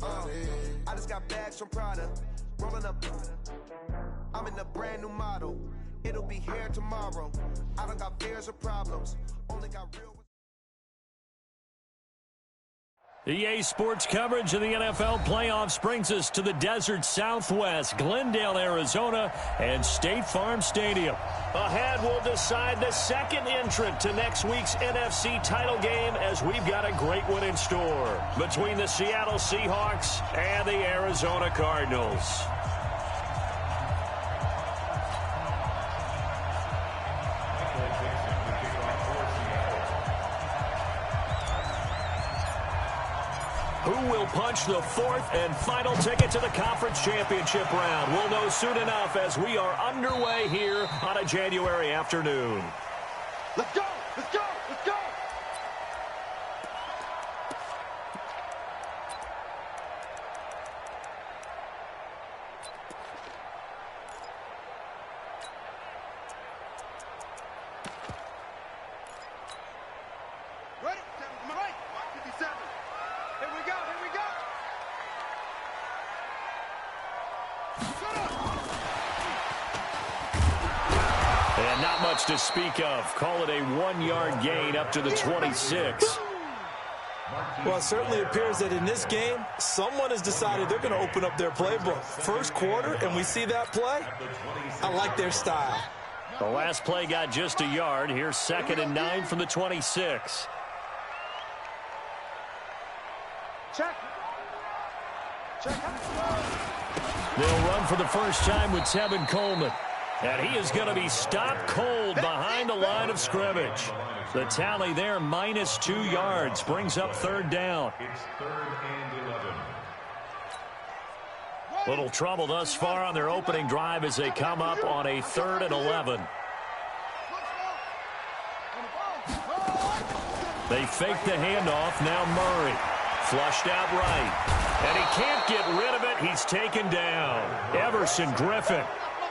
I just got bags from Prada, rolling up. I'm in a brand new model. It'll be here tomorrow. I don't got fears or problems. Only got real. EA Sports coverage of the NFL playoffs brings us to the desert Southwest, Glendale, Arizona, and State Farm Stadium. Ahead, we'll decide the second entrant to next week's NFC title game as we've got a great one in store between the Seattle Seahawks and the Arizona Cardinals. Who will punch the fourth and final ticket to the conference championship round? We'll know soon enough as we are underway here on a January afternoon. Let's go! Let's go! Let's go! Ready? To my right. 57. Here we go, here we go. And not much to speak of. Call it a 1-yard gain up to the 26. Well, it certainly appears that in this game, someone has decided they're going to open up their playbook. First quarter, and we see that play. I like their style. The last play got just a yard. Here's 2nd and 9 from the 26. Check. Check. They'll run for the first time with Tevin Coleman. And he is going to be stopped cold behind the line of scrimmage. The tally there, -2 yards, brings up 3rd down. It's 3rd and 11. Little trouble thus far on their opening drive as they come up on a 3rd and 11. They fake the handoff. Now Murray. Flushed out right. And he can't get rid of it. He's taken down. Everson Griffin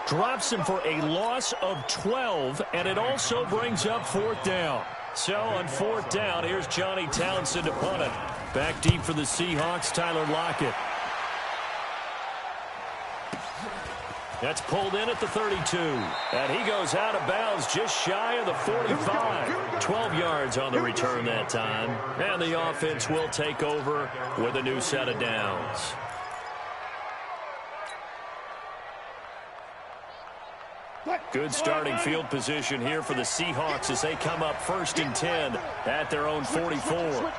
drops him for a loss of 12, and it also brings up 4th down. So on 4th down, here's Johnny Townsend to punt it. Back deep for the Seahawks, Tyler Lockett. That's pulled in at the 32. And he goes out of bounds just shy of the 45. 12 yards on the return that time. And the offense will take over with a new set of downs. Good starting field position here for the Seahawks as they come up 1st and 10 at their own 44.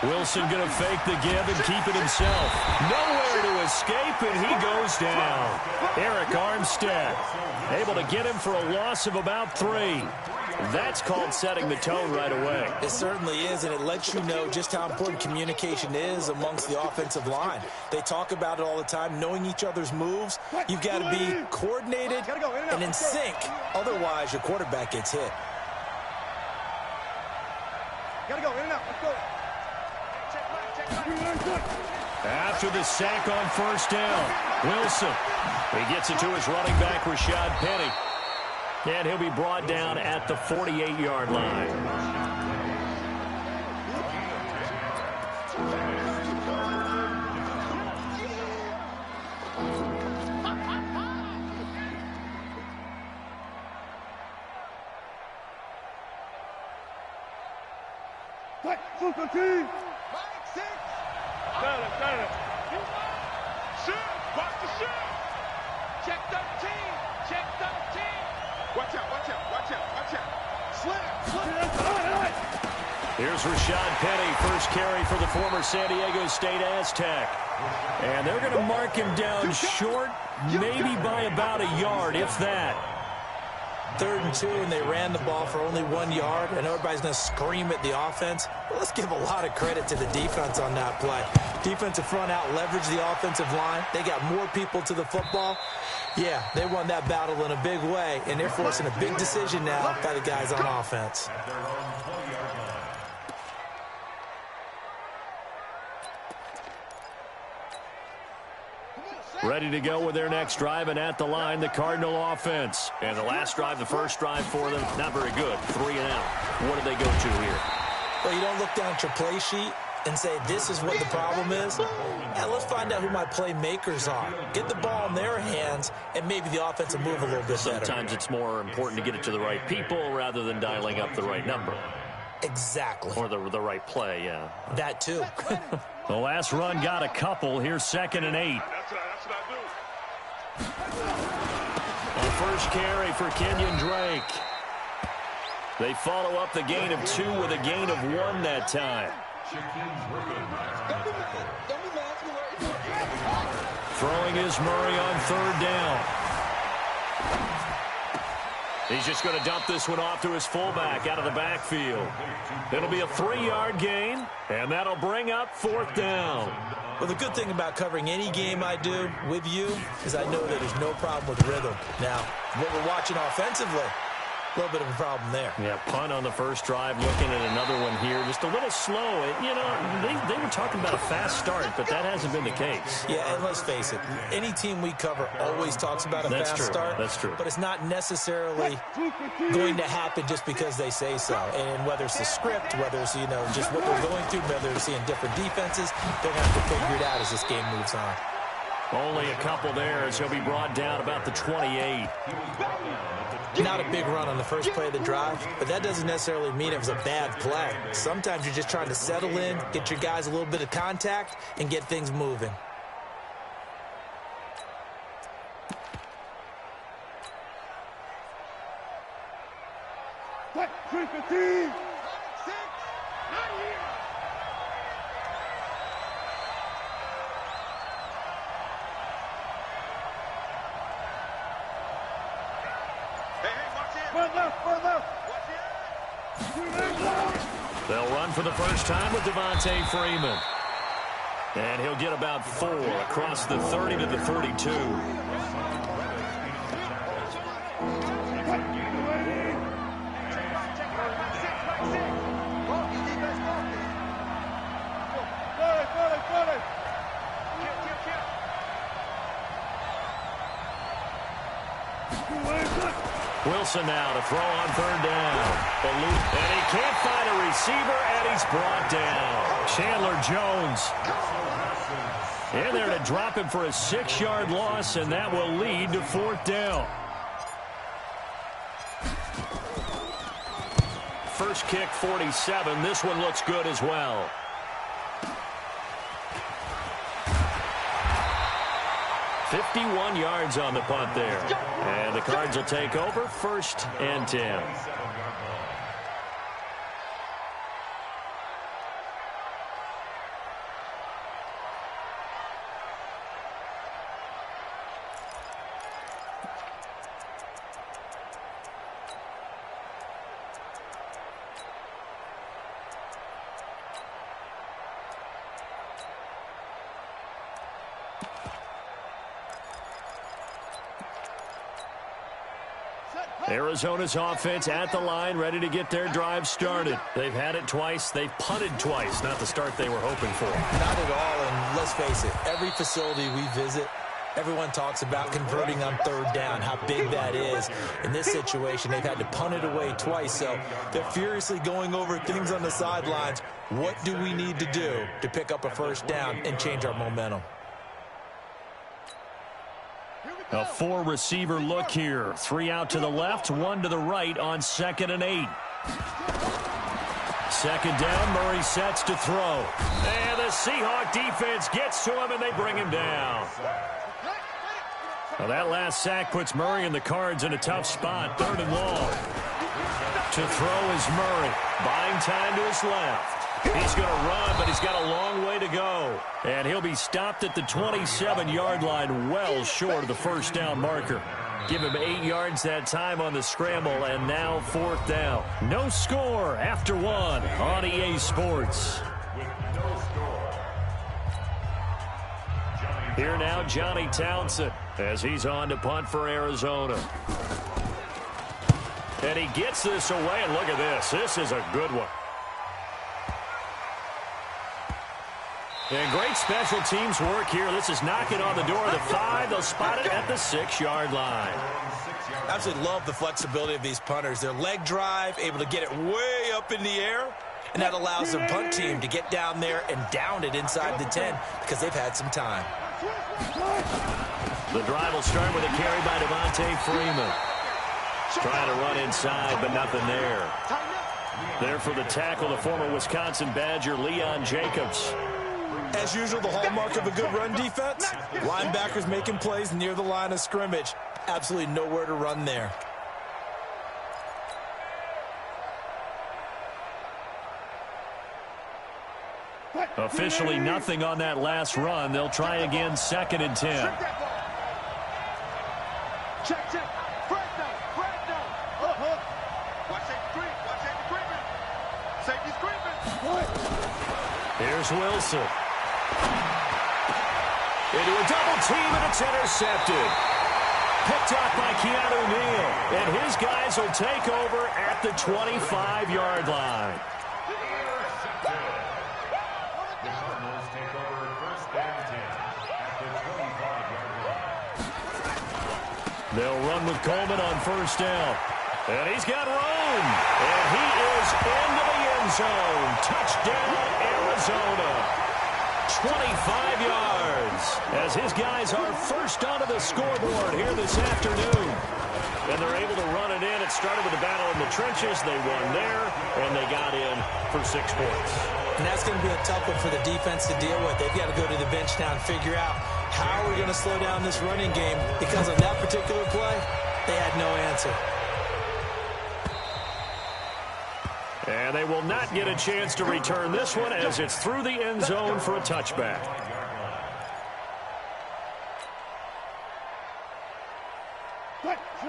Wilson going to fake the give and keep it himself. Nowhere to escape, and he goes down. Eric Armstead able to get him for a loss of about 3. That's called setting the tone right away. It certainly is, and it lets you know just how important communication is amongst the offensive line. They talk about it all the time, knowing each other's moves. You've got to be coordinated and in sync. Otherwise, your quarterback gets hit. Gotta go, in and out. Let's go. After the sack on 1st down, Wilson. He gets it to his running back, Rashad Penny. And he'll be brought down at the 48-yard line. Got it. Shoot! Watch the shoot! Check 13! Check 13! Watch out! Slam! Here's Rashad Penny, first carry for the former San Diego State Aztec. And they're going to mark him down short, maybe by about a yard, if that. 3rd and 2, and they ran the ball for only 1 yard, and everybody's going to scream at the offense. Well, let's give a lot of credit to the defense on that play. Defensive front out leveraged the offensive line. They got more people to the football. Yeah, they won that battle in a big way, and they're forcing a big decision now by the guys on offense. Ready to go with their next drive, and at the line, the Cardinal offense. And the last drive, the first drive for them, not very good. 3 and out. What do they go to here? Well, you don't look down at your play sheet. and say this is what the problem is? Yeah, let's find out who my playmakers are. Get the ball in their hands, and maybe the offense will move a little bit better. Sometimes it's more important to get it to the right people rather than dialing up the right number. Exactly. Or the right play, yeah. That too. The last run got a couple. Here's 2nd and 8. That's what I do. A first carry for Kenyon Drake. They follow up the gain of 2 with a gain of 1 that time. Throwing is Murray on 3rd down. He's just going to dump this one off to his fullback out of the backfield. It'll be a 3-yard gain, and that'll bring up 4th down. Well, the good thing about covering any game I do with you is I know that there's no problem with rhythm. Now, what we're watching offensively, a little bit of a problem there. Yeah, punt on the first drive, looking at another one here. Just a little slow. You know, they were talking about a fast start, but that hasn't been the case. Yeah, and let's face it, any team we cover always talks about a fast start. That's true. But it's not necessarily going to happen just because they say so. And whether it's the script, whether it's, you know, just what they're going through, whether they're seeing different defenses, they're going to have to figure it out as this game moves on. Only a couple there as he'll be brought down about the 28. Not a big run on the first play of the drive, but that doesn't necessarily mean it was a bad play. Sometimes you're just trying to settle in, get your guys a little bit of contact, and get things moving. What? 315. They'll run for the first time with Devontae Freeman. And he'll get about 4 across the 30 to the 32. Wilson now to throw on 3rd down. And he can't find a receiver, and he's brought down. Chandler Jones in there to drop him for a 6-yard loss, and that will lead to 4th down. First kick, 47. This one looks good as well. .51 yards on the punt there. And the Cards will take over 1st and 10. Arizona's offense at the line, ready to get their drive started. They've had it twice. They've punted twice. Not the start they were hoping for. Not at all, and let's face it, every facility we visit, everyone talks about converting on 3rd down, how big that is. In this situation, they've had to punt it away twice, so they're furiously going over things on the sidelines. What do we need to do to pick up a 1st down and change our momentum? A 4-receiver look here. 3 out to the left, 1 to the right on 2nd and 8. 2nd down, Murray sets to throw. And the Seahawk defense gets to him, and they bring him down. Well, that last sack puts Murray and the Cards in a tough spot. 3rd and long. To throw is Murray. Buying time to his left. He's going to run, but he's got a long way to go. And he'll be stopped at the 27-yard line, well short of the 1st down marker. Give him 8 yards that time on the scramble, and now 4th down. No score after 1 on EA Sports. Here now, Johnny Townsend, as he's on to punt for Arizona. And he gets this away, and look at this. This is a good one. And great special teams work here. This is knocking on the door of the 5. They'll spot it at the 6-yard line. Absolutely love the flexibility of these punters. Their leg drive, able to get it way up in the air, and that allows their punt team to get down there and down it inside the 10 because they've had some time. The drive will start with a carry by Devontae Freeman. Trying to run inside, but nothing there. There for the tackle, the former Wisconsin Badger, Leon Jacobs. As usual, the hallmark of a good run defense, linebackers making plays near the line of scrimmage. Absolutely nowhere to run there. Officially nothing on that last run. They'll try again, 2nd and 10. Check. Fred down. Watch that creeping. Safety's creeping. Here's Wilson. Into a double team, and it's intercepted. Picked up by Keanu Neal. And his guys will take over at the 25-yard line. They'll run with Coleman on 1st down. And he's got room. And he is into the end zone. Touchdown, Arizona. 25 yards. As his guys are first onto the scoreboard here this afternoon. And they're able to run it in. It started with a battle in the trenches. They won there, and they got in for 6 points. And that's going to be a tough one for the defense to deal with. They've got to go to the bench now and figure out how we're going to slow down this running game. Because of that particular play, they had no answer. And they will not get a chance to return this one as it's through the end zone for a touchback.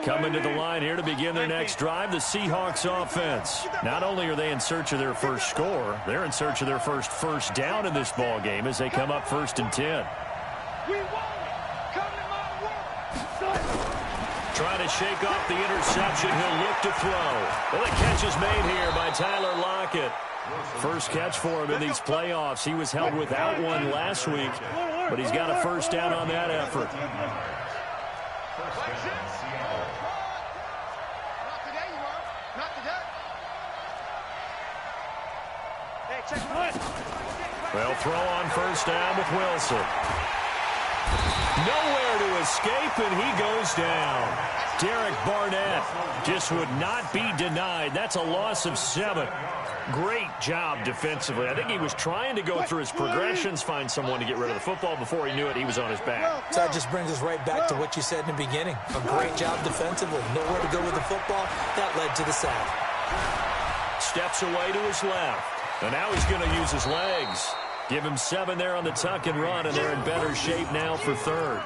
Coming to the line here to begin their next drive, the Seahawks offense. Not only are they in search of their first score, they're in search of their first down in this ball game as they come up 1st and 10. Trying to shake off the interception. He'll look to throw. Well, the catch is made here by Tyler Lockett. First catch for him in these playoffs. He was held without one last week, but he's got a 1st down on that effort. They'll throw on 1st down with Wilson. Nowhere to escape, and he goes down. Derek Barnett just would not be denied. That's a loss of 7. Great job defensively. I think he was trying to go through his progressions, find someone to get rid of the football. Before he knew it, he was on his back. So that just brings us right back to what you said in the beginning. A great job defensively. Nowhere to go with the football. That led to the sack. Steps away to his left. And now he's going to use his legs. Give him 7 there on the tuck and run, and they're in better shape now for 3rd.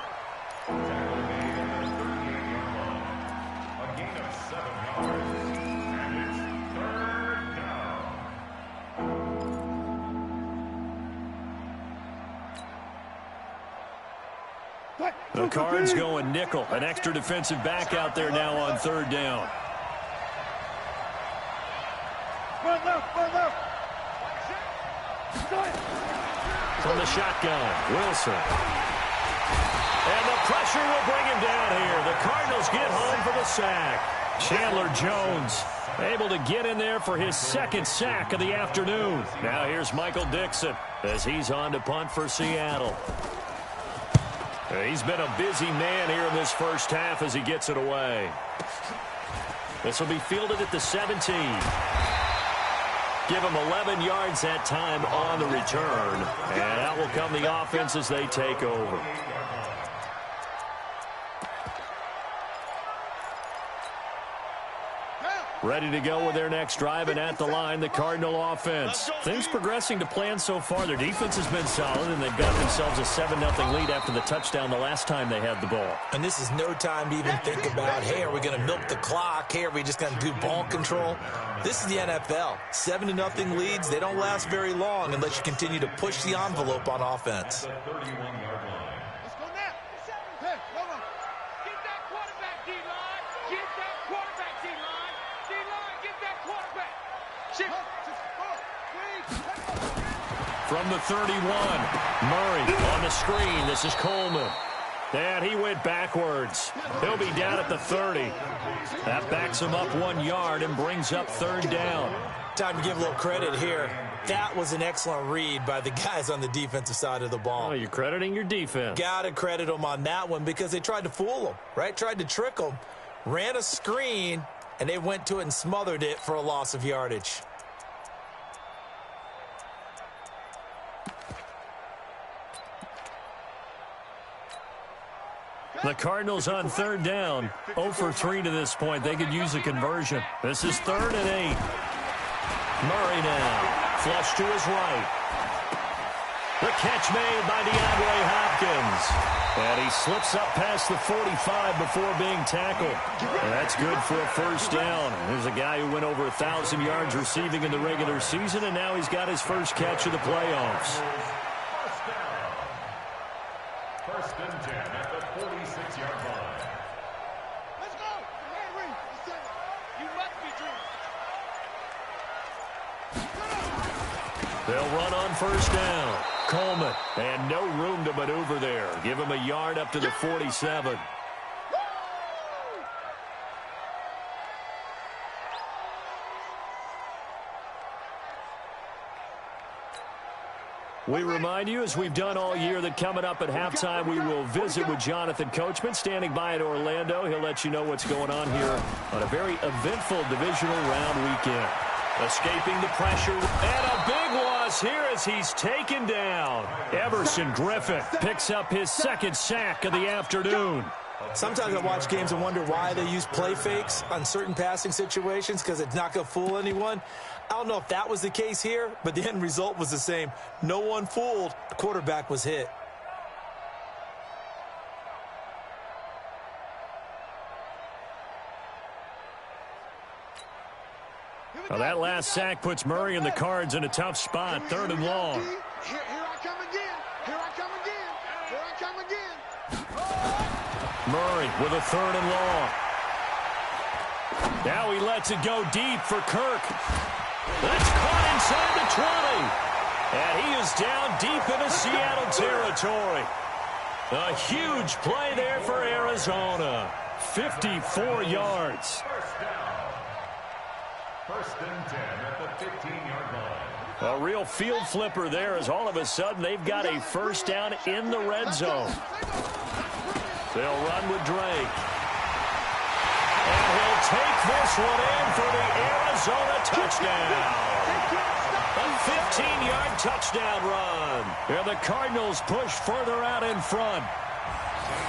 The Cards going nickel. An extra defensive back out there now on 3rd down. From the shotgun, Wilson. And the pressure will bring him down here. The Cardinals get home for the sack. Chandler Jones able to get in there for his 2nd sack of the afternoon. Now here's Michael Dixon as he's on to punt for Seattle. He's been a busy man here in this first half as he gets it away. This will be fielded at the 17. Give him 11 yards that time on the return. And out will come the offense as they take over. Ready to go with their next drive, and at the line, the Cardinal offense. Things progressing to plan so far. Their defense has been solid, and they've got themselves a 7-0 lead after the touchdown the last time they had the ball. And this is no time to even think about, hey, are we going to milk the clock? Hey, are we just going to do ball control? This is the NFL. 7-0 leads, they don't last very long unless you continue to push the envelope on offense. From the 31, Murray on the screen. This is Coleman. And he went backwards. He'll be down at the 30. That backs him up 1 yard and brings up 3rd down. Time to give a little credit here. That was an excellent read by the guys on the defensive side of the ball. Oh, you're crediting your defense. Got to credit them on that one because they tried to fool them, right? Tried to trick them, ran a screen, and they went to it and smothered it for a loss of yardage. The Cardinals on third down, 0 for 3 to this point. They could use a conversion. This is 3rd and 8. Murray now, flush to his right. The catch made by DeAndre Hopkins. And he slips up past the 45 before being tackled. And that's good for a first down. There's a guy who went over 1,000 yards receiving in the regular season, and now he's got his first catch of the playoffs. First and 10 at the 46-yard line. Let's go. Henry, you must be dreaming. They'll run on first down. Coleman, and no room to maneuver there. Give him a yard up to the 47. We remind you, as we've done all year, that coming up at halftime, we will visit with Jonathan Coachman, standing by in Orlando. He'll let you know what's going on here on a very eventful divisional round weekend. Escaping the pressure, and a big loss here as he's taken down. Everson Griffin picks up his second sack of the afternoon. Sometimes I watch games and wonder why they use play fakes on certain passing situations because it's not going to fool anyone. I don't know if that was the case here, but the end result was the same. No one fooled. The quarterback was hit. Now that last sack puts Murray and the Cards in a tough spot, 3rd and long. Here I come again. Here I come again. Here I come again. Murray with a 3rd and long. Now he lets it go deep for Kirk. That's caught inside the 20. And he is down deep into Seattle territory. A huge play there for Arizona. 54 yards. First and 10 at the 15-yard line. A real field flipper there as all of a sudden they've got a first down in the red zone. They'll run with Drake. And he'll take this one in for the Arizona touchdown. A 15-yard touchdown run. And the Cardinals push further out in front.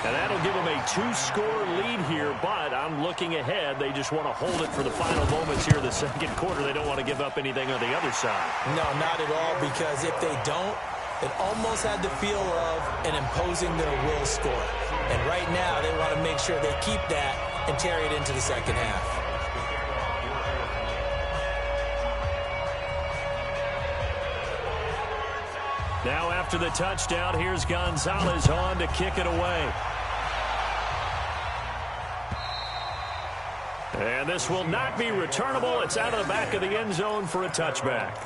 And that'll give them a 2-score lead here, but I'm looking ahead. They just want to hold it for the final moments here in the second quarter. They don't want to give up anything on the other side. No, not at all, because if they don't, it almost had the feel of an imposing their will score. And right now, they want to make sure they keep that and carry it into the second half. Now after the touchdown, here's Gonzalez on to kick it away. And this will not be returnable. It's out of the back of the end zone for a touchback.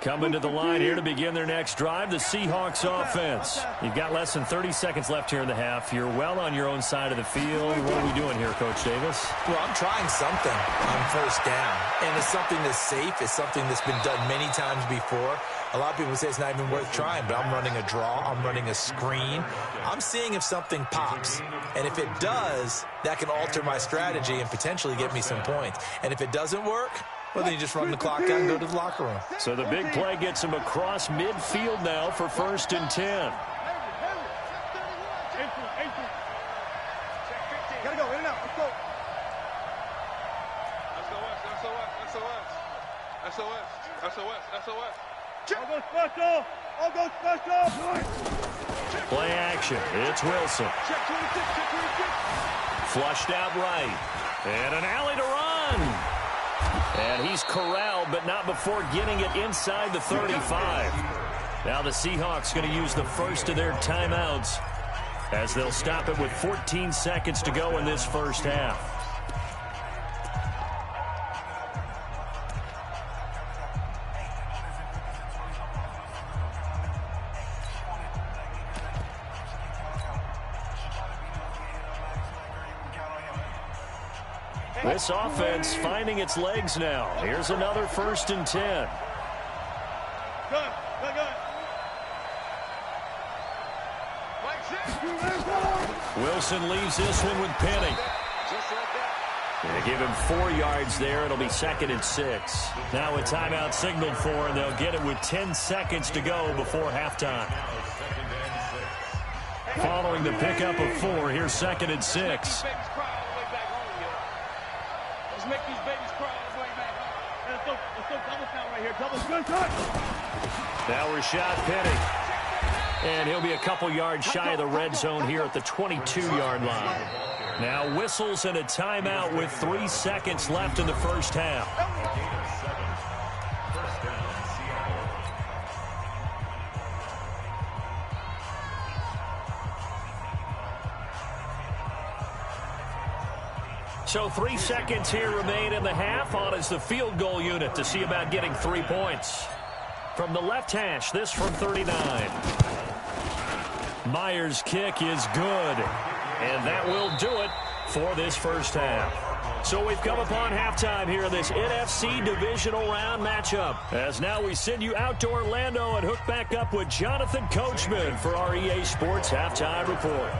Coming to the line here to begin their next drive, the Seahawks offense. You've got less than 30 seconds left here in the half. You're well on your own side of the field. What are we doing here, Coach Davis? Well, I'm trying something on first down. And it's something that's safe. It's something that's been done many times before. A lot of people say it's not even worth trying, but I'm running a draw. I'm running a screen. I'm seeing if something pops. And if it does, that can alter my strategy and potentially get me some points. And if it doesn't work, well, then you just run the clock out and go to the locker room. So the big play gets him across midfield now for 1st and 10. Gotta go, in and out, let's go. SOS. All go special! All go special! Play action. It's Wilson. Check 26, check 26. Flushed out right. And an alley to run. And he's corralled, but not before getting it inside the 35. Now the Seahawks going to use the first of their timeouts. as they'll stop it with 14 seconds to go in this first half. This offense finding its legs now. Here's another 1st and 10. Good. Wilson leaves this one with Penny. They give him 4 yards there. It'll be 2nd and 6. Now a timeout signaled for, and they'll get it with 10 seconds to go before halftime. Following the pickup of 4, here's 2nd and 6. Let's make these babies cry all the way back. Let's go double count right here. Double count. Now Rashad Penny. And he'll be a couple yards shy of the red zone here at the 22-yard line. Now whistles and a timeout with 3 seconds left in the first half. So 3 seconds here remain in the half. On is the field goal unit to see about getting 3 points. From the left hash, this from 39. Myers' kick is good. And that will do it for this first half. So we've come upon halftime here in this NFC divisional round matchup. As now we send you out to Orlando and hook back up with Jonathan Coachman for our EA Sports Halftime Report.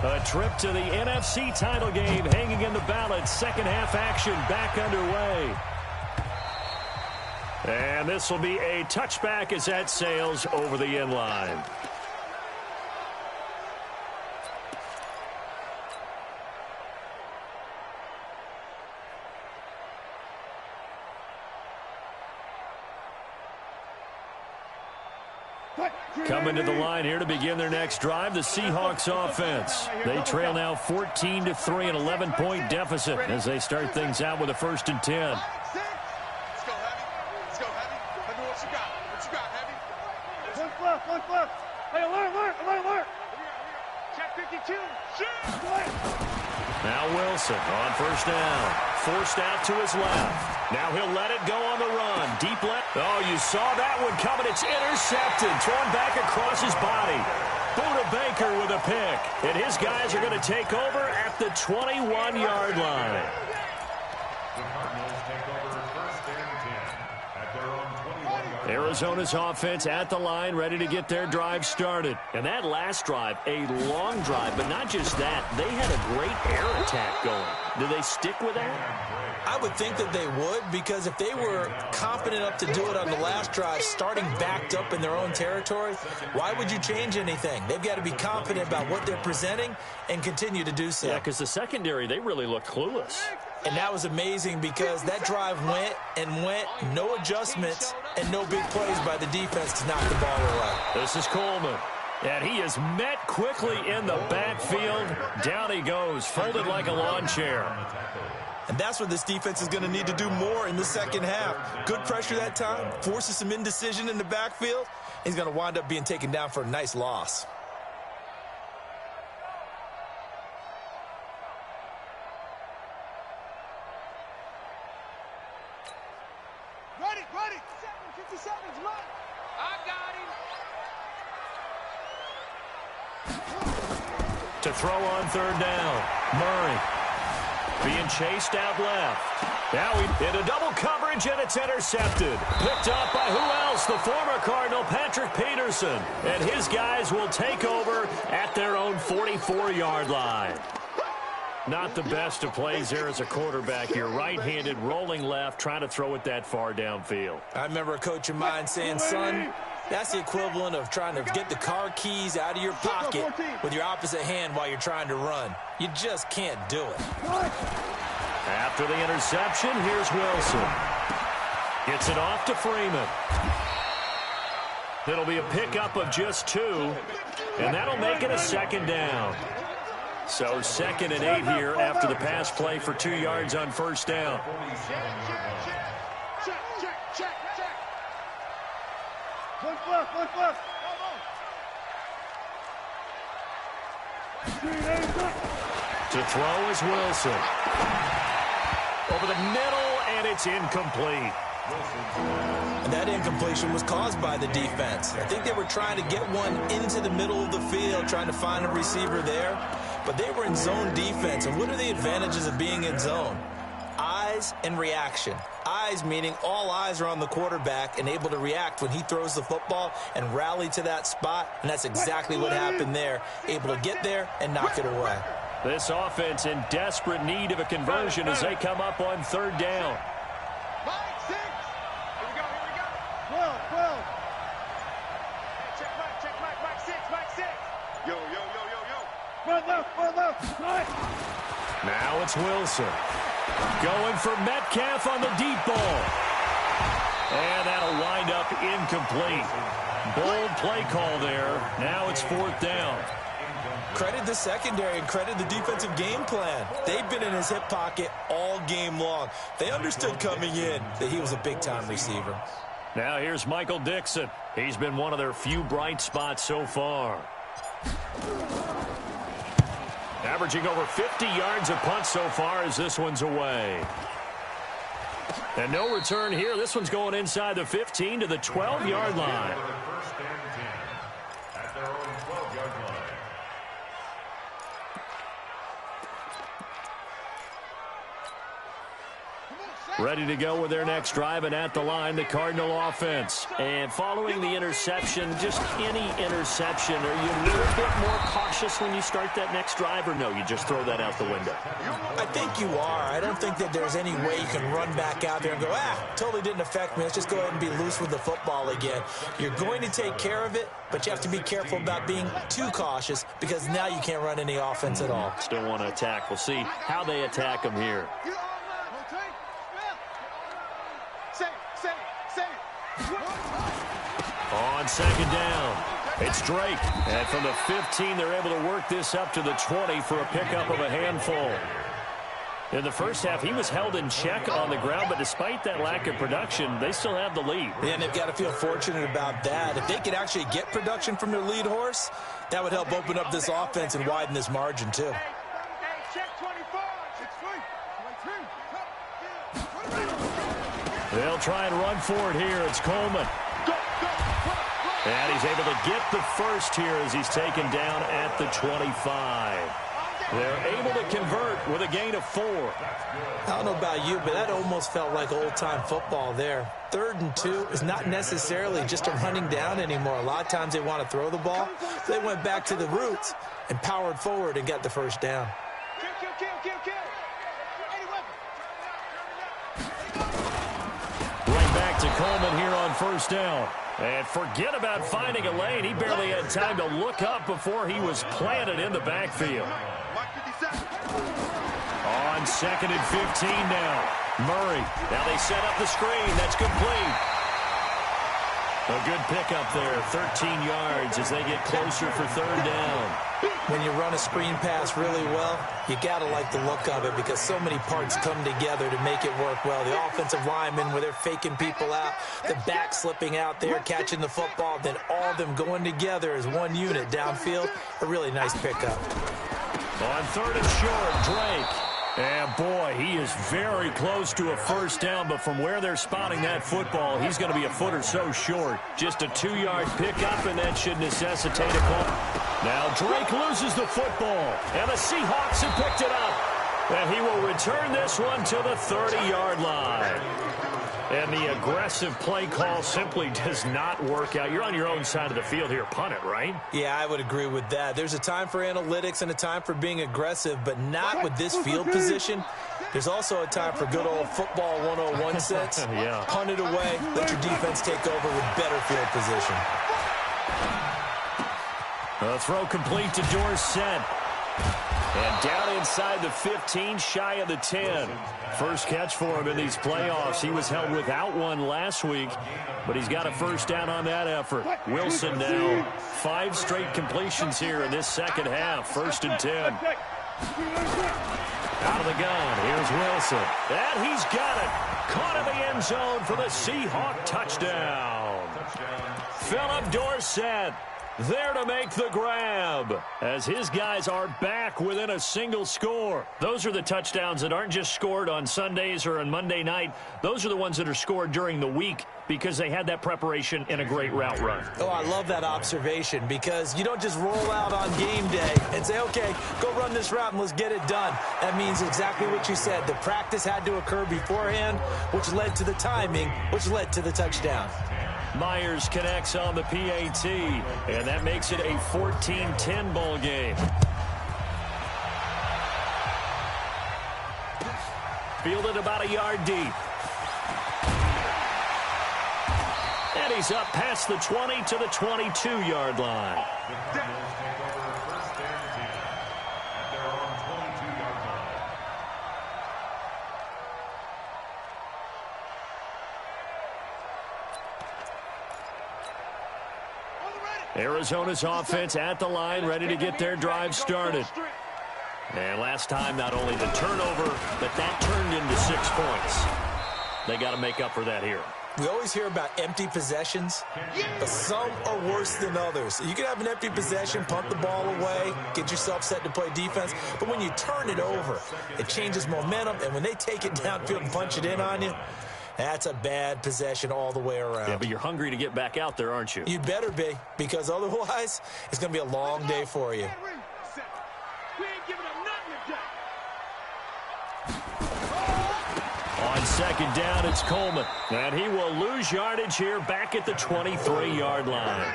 A trip to the NFC title game hanging in the balance. Second half action back underway. And this will be a touchback as that sails over the end line. Coming to the line here to begin their next drive, the Seahawks offense. They trail now 14-3, an 11-point deficit as they start things out with a 1st and 10. Let's go, Heavy. Let's go, Heavy. Heavy, what you got? What you got, Heavy? One left. Hey, alert. Check 52. Shoot. Now Wilson on 1st down. Forced out to his left. Now he'll let it go on the run. Deep left. Oh, you saw that one coming. It's intercepted. Thrown back across his body. Buda Baker with a pick. And his guys are going to take over at the 21-yard line. The Cardinals take over 1st and 10 at their own 21-yard line. Arizona's offense at the line, ready to get their drive started. And that last drive, a long drive, but not just that. They had a great air attack going. Do they stick with that? I would think that they would, because if they were confident enough to do it on the last drive, starting backed up in their own territory, why would you change anything? They've got to be confident about what they're presenting and continue to do so. Yeah, because the secondary, they really looked clueless. And that was amazing because that drive went, no adjustments, and no big plays by the defense to knock the ball away. This is Coleman. And he is met quickly in the backfield. Down he goes, folded like a lawn chair. And that's what this defense is going to need to do more in the second half. Good pressure that time, forces some indecision in the backfield. He's going to wind up being taken down for a nice loss. Ready. 57's right. I got him. To throw on 3rd down. Murray being chased out left. Now he in a double coverage, and it's intercepted. Picked up by who else? The former Cardinal, Patrick Peterson. And his guys will take over at their own 44-yard line. Not the best of plays there as a quarterback. You're right-handed, rolling left, trying to throw it that far downfield. I remember a coach of mine saying, son, that's the equivalent of trying to get the car keys out of your pocket with your opposite hand while you're trying to run. You just can't do it. After the interception, here's Wilson. Gets it off to Freeman. It'll be a pickup of just 2, and that'll make it a 2nd down. So 2nd and 8 here after the pass play for 2 yards on 1st down. Check. One left. To throw is Wilson. Over the middle, and it's incomplete. And that incompletion was caused by the defense. I think they were trying to get one into the middle of the field, trying to find a receiver there. But they were in zone defense. And what are the advantages of being in zone? Eyes and reaction. Eyes meaning all eyes are on the quarterback and able to react when he throws the football and rally to that spot. And that's exactly what happened there. Able to get there and knock it away. This offense in desperate need of a conversion as they come up on third down. Mike, 6. Here we go. 12. Hey, check Mike, 6. Yo. Run left. Now it's Wilson. Going for Metcalf on the deep ball. And that'll wind up incomplete. Bold play call there. Now it's fourth down. Credit the secondary and credit the defensive game plan. They've been in his hip pocket all game long. They understood coming in that he was a big-time receiver. Now here's Michael Dixon. He's been one of their few bright spots so far. Averaging over 50 yards a punt so far as this one's away. And no return here. This one's going inside the 15 to the 12-yard line. First and 10 at their own 12-yard line. Ready to go with their next drive, and at the line, the Cardinal offense. And following the interception, just any interception, are you a little bit more cautious when you start that next drive, or no, you just throw that out the window? I think you are. I don't think that there's any way you can run back out there and go, totally didn't affect me. Let's just go ahead and be loose with the football again. You're going to take care of it, but you have to be careful about being too cautious because now you can't run any offense at all. Still want to attack. We'll see how they attack them here. On second down, it's Drake. And from the 15, they're able to work this up to the 20 for a pickup of a handful. In the first half, he was held in check on the ground, but despite that lack of production, they still have the lead. And they've got to feel fortunate about that. If they could actually get production from their lead horse, that would help open up this offense and widen this margin, too. They'll try and run for it here. It's Coleman. And he's able to get the first here as he's taken down at the 25. They're able to convert with a gain of 4. I don't know about you, but that almost felt like old-time football there. 3rd and 2 is not necessarily just a running down anymore. A lot of times they want to throw the ball. They went back to the roots and powered forward and got the first down. Right back to Coleman here on first down. And forget about finding a lane. He barely had time to look up before he was planted in the backfield. On 2nd and 15 now. Murray. Now they set up the screen. That's complete. A good pickup there. 13 yards as they get closer for 3rd down. When you run a screen pass really well, you got to like the look of it because so many parts come together to make it work well. The offensive linemen where they're faking people out, the back slipping out there, catching the football, then all of them going together as one unit downfield. A really nice pickup. On 3rd and short, Drake. And boy, he is very close to a first down, but from where they're spotting that football, he's going to be a foot or so short. Just a 2-yard pickup, and that should necessitate a punt. Now Drake loses the football, and the Seahawks have picked it up. And he will return this one to the 30-yard line. And the aggressive play call simply does not work out. You're on your own side of the field here. Punt it, right? Yeah, I would agree with that. There's a time for analytics and a time for being aggressive, but not with this field position. There's also a time for good old football 101 sense. Yeah. Punt it away. Let your defense take over with better field position. A throw complete to Dorsett. And down inside the 15, shy of the 10. First catch for him in these playoffs. He was held without one last week, but he's got a first down on that effort. Wilson now 5 straight completions here in this second half. 1st and 10. Out of the gun, here's Wilson. And he's got it. Caught in the end zone for the Seahawk touchdown. Philip Dorsett. there to make the grab as his guys are back within a single score. Those are the touchdowns that aren't just scored on Sundays or on Monday night. Those are the ones that are scored during the week because they had that preparation in a great route run. Oh, I love that observation because you don't just roll out on game day and say, okay, go run this route and let's get it done. That means exactly what you said. The practice had to occur beforehand, which led to the timing, which led to the touchdown. Myers connects on the PAT, and that makes it a 14-10 ball game. Fielded about a yard deep. And he's up past the 20 to the 22-yard line. Arizona's offense at the line, ready to get their drive started. And last time, not only the turnover, but that turned into 6 points. They got to make up for that here. We always hear about empty possessions, but some are worse than others. You can have an empty possession, punt the ball away, get yourself set to play defense, but when you turn it over, it changes momentum, and when they take it downfield and punch it in on you, that's a bad possession all the way around. Yeah, but you're hungry to get back out there, aren't you? You better be, because otherwise, it's going to be a long day for you. We ain't giving up nothing today. On second down, it's Coleman. And he will lose yardage here back at the 23-yard line.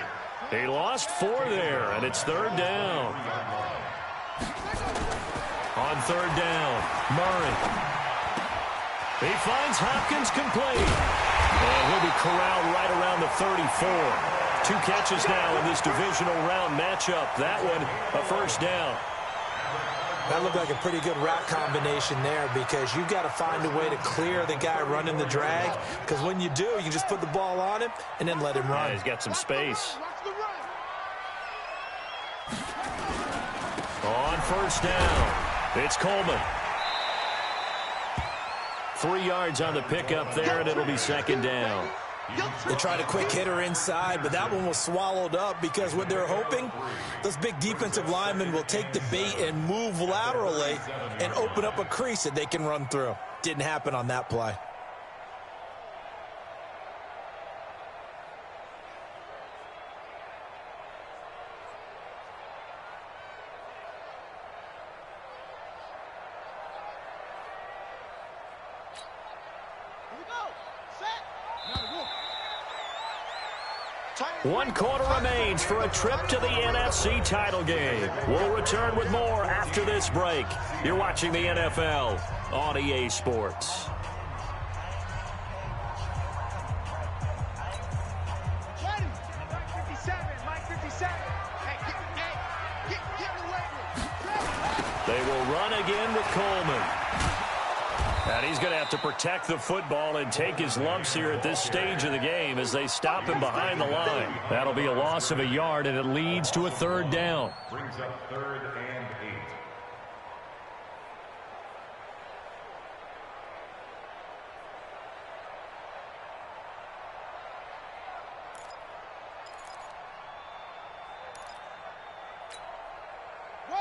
He lost 4 there, and it's third down. On third down, Murray. He finds Hopkins complete. And he'll be corralled right around the 34. 2 catches now in this divisional round matchup. That one, a first down. That looked like a pretty good route combination there because you've got to find a way to clear the guy running the drag. Because when you do, you just put the ball on him and then let him run. Yeah, he's got some space. On first down, it's Coleman. 3 yards on the pickup there, and it'll be second down. They tried a quick hitter inside, but that one was swallowed up because what they're hoping, those big defensive linemen will take the bait and move laterally and open up a crease that they can run through. Didn't happen on that play. One quarter remains for a trip to the NFC title game. We'll return with more after this break. You're watching the NFL on EA Sports. They will run again with Coleman. And he's going to have to protect the football and take his lumps here at this stage of the game as they stop him behind the line. That'll be a loss of a yard, and it leads to a third down. Brings up 3rd and 8.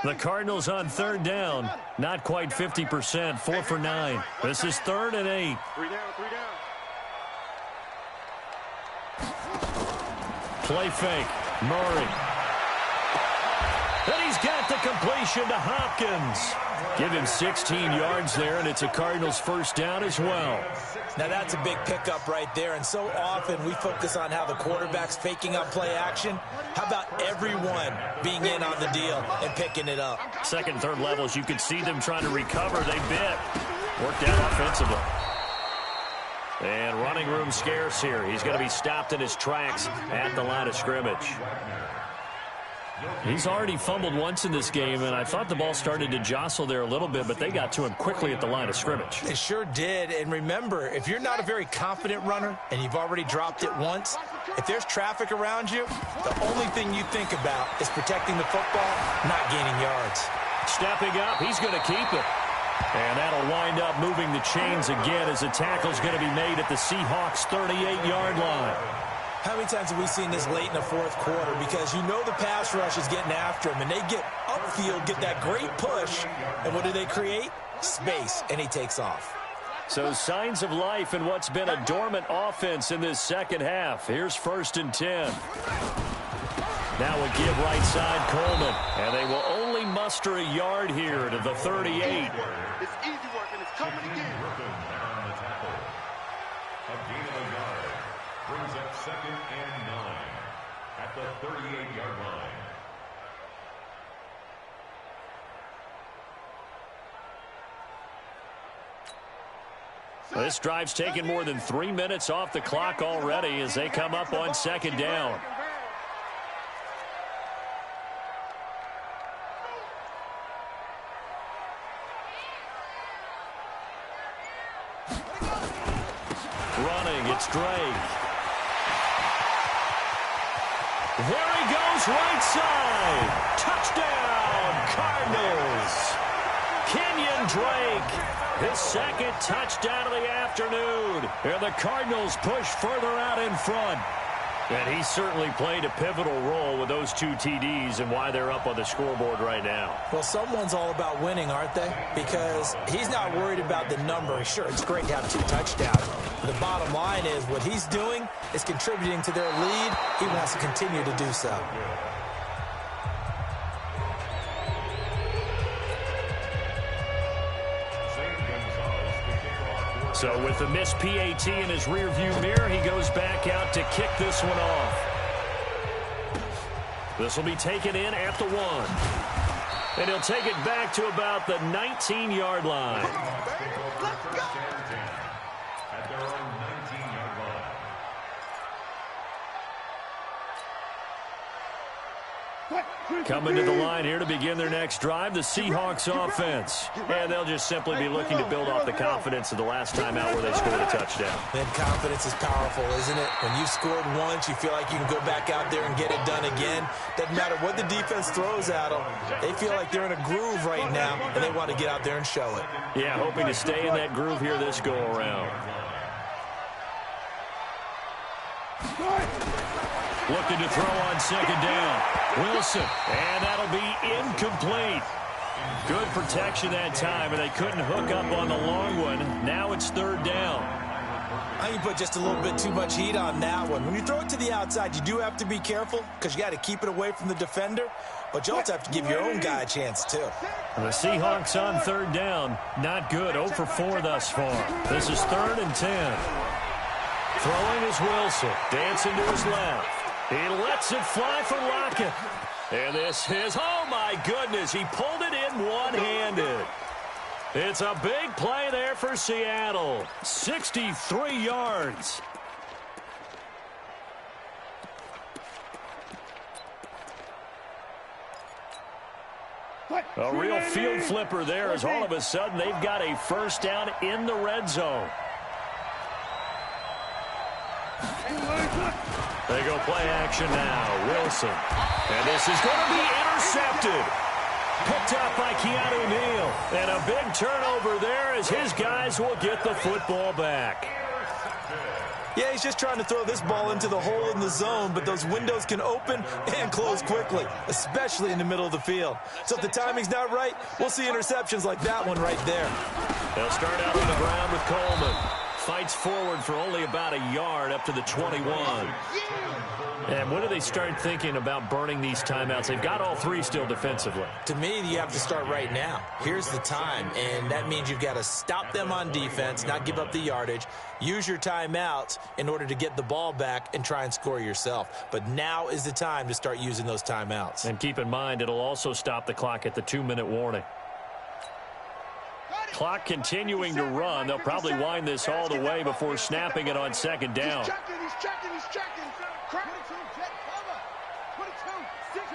The Cardinals on third down, not quite 50%, 4 for 9. This is 3rd and 8. 3 down, 3 down. Play fake, Murray. And he's got the completion to Hopkins. Give him 16 yards there, and it's a Cardinals first down as well. Now that's a big pickup right there, and so often we focus on how the quarterback's faking up play action. How about everyone being in on the deal and picking it up? Second and third levels, you could see them trying to recover. They bit. Worked out offensively. And running room scarce here. He's going to be stopped in his tracks at the line of scrimmage. He's already fumbled once in this game, and I thought the ball started to jostle there a little bit, but they got to him quickly at the line of scrimmage. They sure did, and remember, if you're not a very confident runner and you've already dropped it once, if there's traffic around you, the only thing you think about is protecting the football, not gaining yards. Stepping up, he's going to keep it. And that'll wind up moving the chains again as the tackle's going to be made at the Seahawks' 38-yard line. How many times have we seen this late in the fourth quarter? Because you know the pass rush is getting after him, and they get upfield, get that great push, and what do they create? Space, and he takes off. So signs of life in what's been a dormant offense in this second half. Here's 1st and 10. Now a give right side, Coleman. And they will only muster a yard here to the 38. It's easy work, and it's coming again. On the tackle. A gain of a yard. Brings up 2nd and 9 at the 38-yard line. This drive's taken more than 3 minutes off the clock already as they come up on 2nd down. Running, it's Drake. There he goes, right side. Touchdown, Cardinals. Kenyon Drake, his 2nd touchdown of the afternoon. And the Cardinals push further out in front. And he certainly played a pivotal role with those 2 TDs and why they're up on the scoreboard right now. Well, someone's all about winning, aren't they? Because he's not worried about the number. Sure, it's great to have 2 touchdowns. But the bottom line is what he's doing is contributing to their lead. He wants to continue to do so. So with the missed PAT in his rearview mirror, he goes back out to kick this one off. This will be taken in at the 1. And he'll take it back to about the 19-yard line. At their own 19-yard line. Coming to the line here to begin their next drive, the Seahawks offense. And they'll just simply be looking to build off the confidence of the last time out where they scored a touchdown. And confidence is powerful, isn't it? When you scored once, you feel like you can go back out there and get it done again. Doesn't matter what the defense throws at them. They feel like they're in a groove right now, and they want to get out there and show it. Yeah, hoping to stay in that groove here this go-around. Looking to throw on 2nd down. Wilson, and that'll be incomplete. Good protection that time, and they couldn't hook up on the long one. Now it's 3rd down. I think you put just a little bit too much heat on that one. When you throw it to the outside, you do have to be careful because you got to keep it away from the defender, but you also have to give your own guy a chance, too. The Seahawks on 3rd down. Not good. 0 for 4 thus far. This is 3rd and 10. Throwing is Wilson. Dancing to his left. He lets it fly for Lockett. And this is, oh my goodness, he pulled it in one-handed. It's a big play there for Seattle. 63 yards. A real field flipper there as all of a sudden they've got a 1st down in the red zone. They go play action now. Wilson. And this is going to be intercepted. Picked up by Keanu Neal. And a big turnover there as his guys will get the football back. Yeah, he's just trying to throw this ball into the hole in the zone, but those windows can open and close quickly, especially in the middle of the field. So if the timing's not right, we'll see interceptions like that one right there. They'll start out on the ground with Coleman. Fights forward for only about a yard up to the 21. And when do they start thinking about burning these timeouts? They've got all 3 still defensively. To me, you have to start right now. Here's the time, and that means you've got to stop them on defense, not give up the yardage, use your timeouts in order to get the ball back and try and score yourself. But now is the time to start using those timeouts. And keep in mind, it'll also stop the clock at the 2-minute warning. Clock continuing to run. They'll probably wind this all the way before snapping it on 2nd down. He's checking. Crack. 22, 6,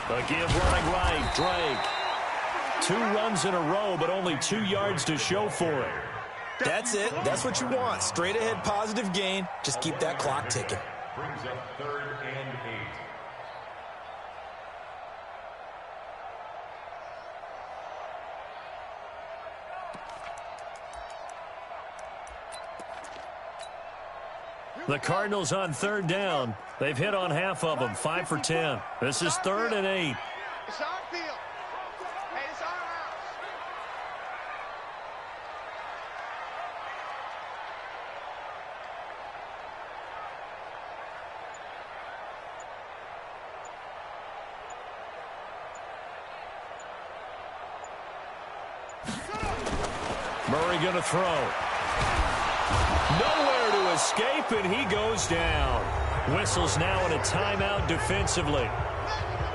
The give running right, Drake. 2 runs in a row, but only 2 yards to show for it. That's it. That's what you want. Straight ahead, positive gain. Just keep that clock ticking. Brings up 3rd and 8. The Cardinals on third down. They've hit on half of them, 5 for 10. This is 3rd and 8. It's our field. Hey, it's our house. Murray going to throw. Nowhere to escape, and he goes down. Whistles now in a timeout defensively.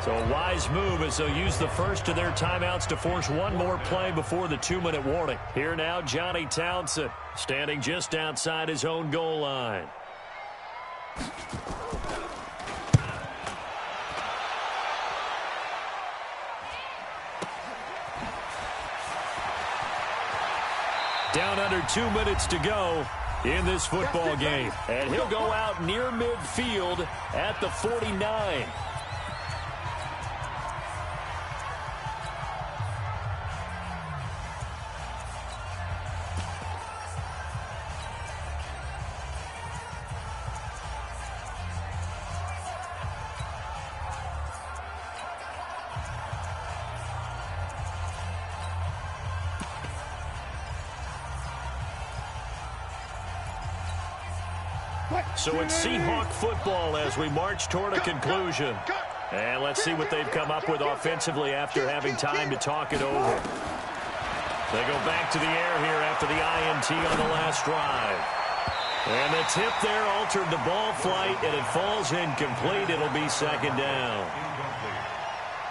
So a wise move as they'll use the first of their timeouts to force one more play before the 2-minute warning. Here now, Johnny Townsend, standing just outside his own goal line. Down under 2 minutes to go in this football game. And he'll go out near midfield at the 49. So it's Seahawk football as we march toward a conclusion. And let's see what they've come up with offensively after having time to talk it over. They go back to the air here after the INT on the last drive. And the tip there altered the ball flight, and it falls incomplete. It'll be 2nd down.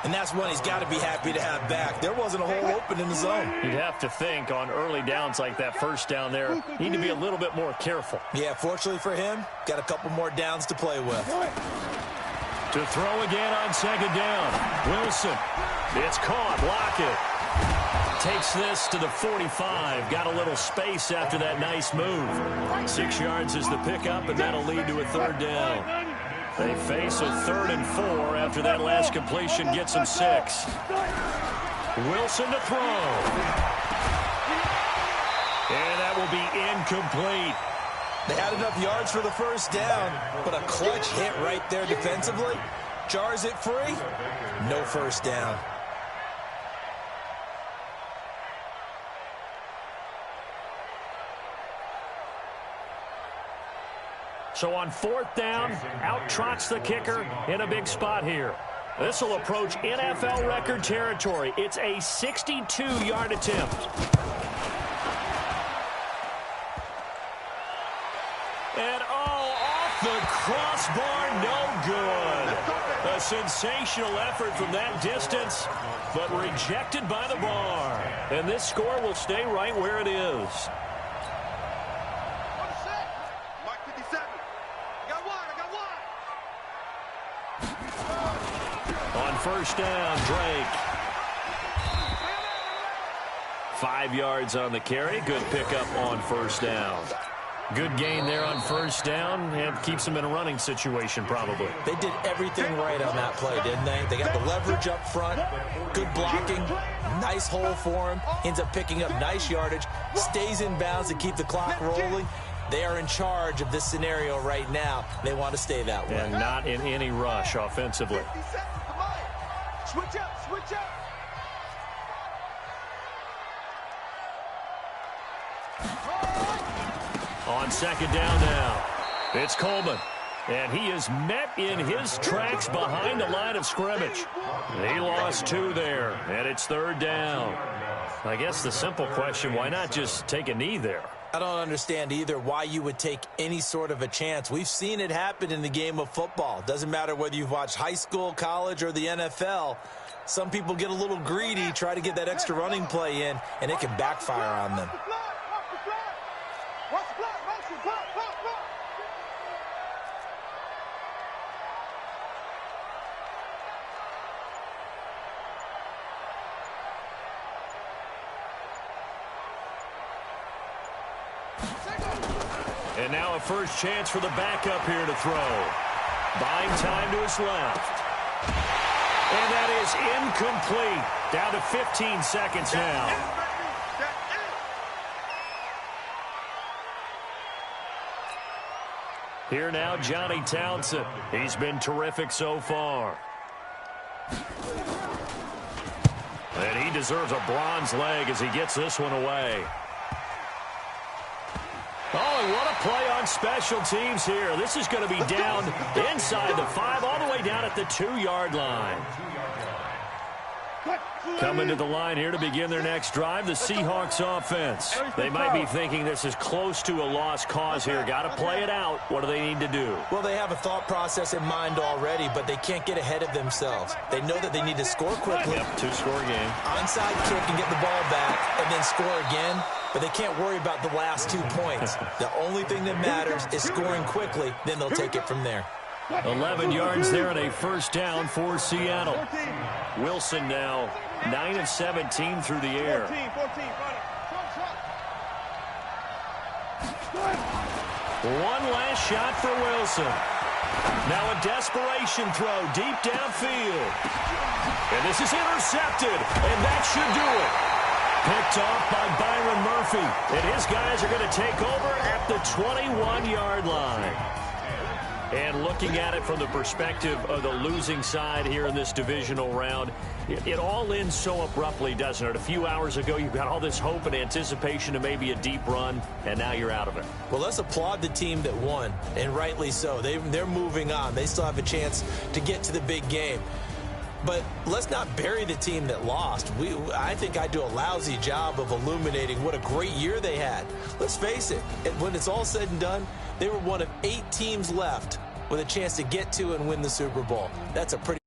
And that's one he's got to be happy to have back. There wasn't a hole open in the zone. You'd have to think on early downs like that first down there, need to be a little bit more careful. Yeah, fortunately for him, got a couple more downs to play with. To throw again on 2nd down. Wilson. It's caught. Lockett takes this to the 45. Got a little space after that nice move. 6 yards is the pickup, and that'll lead to a 3rd down. They face a 3rd and 4 after that last completion gets them 6. Wilson to throw. And that will be incomplete. They had enough yards for the first down, but a clutch hit right there defensively. Jars it free. No first down. So on 4th down, out trots the kicker in a big spot here. This will approach NFL record territory. It's a 62-yard attempt. And off the crossbar, no good. A sensational effort from that distance, but rejected by the bar. And this score will stay right where it is. On 1st down, Drake. 5 yards on the carry. Good pickup on 1st down. Good gain there on 1st down, and keeps them in a running situation probably. They did everything right on that play, didn't they? They got the leverage up front, good blocking, nice hole for him, ends up picking up nice yardage, stays in bounds to keep the clock rolling. They are in charge of this scenario right now. They want to stay that way. And not in any rush offensively. Switch up, switch up. On 2nd down now, it's Coleman. And he is met in his tracks behind the line of scrimmage. He lost 2 there, and it's 3rd down. I guess the simple question, why not just take a knee there? I don't understand either why you would take any sort of a chance. We've seen it happen in the game of football. Doesn't matter whether you've watched high school, college, or the NFL. Some people get a little greedy, try to get that extra running play in, and it can backfire on them. And now a first chance for the backup here to throw. Buying time to his left. And that is incomplete. Down to 15 seconds now. Here now, Johnny Townsend. He's been terrific so far. And he deserves a bronze leg as he gets this one away. Oh, and what a play on special teams here. This is going to be down inside the 5, all the way down at the 2-yard line. Coming to the line here to begin their next drive, the Seahawks offense. They might be thinking this is close to a lost cause here. Got to play it out. What do they need to do? Well, they have a thought process in mind already, but they can't get ahead of themselves. They know that they need to score quickly. Yep, 2-score game. Onside kick and get the ball back and then score again, but they can't worry about the last 2 points. The only thing that matters is scoring quickly, then they'll take it from there. 11 yards there and a first down for Seattle. Wilson now 9 of 17 through the air. One last shot for Wilson. Now a desperation throw deep downfield. And this is intercepted, and that should do it. Picked off by Byron Murphy. And his guys are going to take over at the 21-yard line. And looking at it from the perspective of the losing side here in this divisional round, it all ends so abruptly, doesn't it? A few hours ago, you've got all this hope and anticipation of maybe a deep run, and now you're out of it. Well, let's applaud the team that won, and rightly so. They're moving on. They still have a chance to get to the big game. But let's not bury the team that lost. I think I do a lousy job of illuminating what a great year they had. Let's face it, when it's all said and done, they were one of 8 teams left with a chance to get to and win the Super Bowl. That's a pretty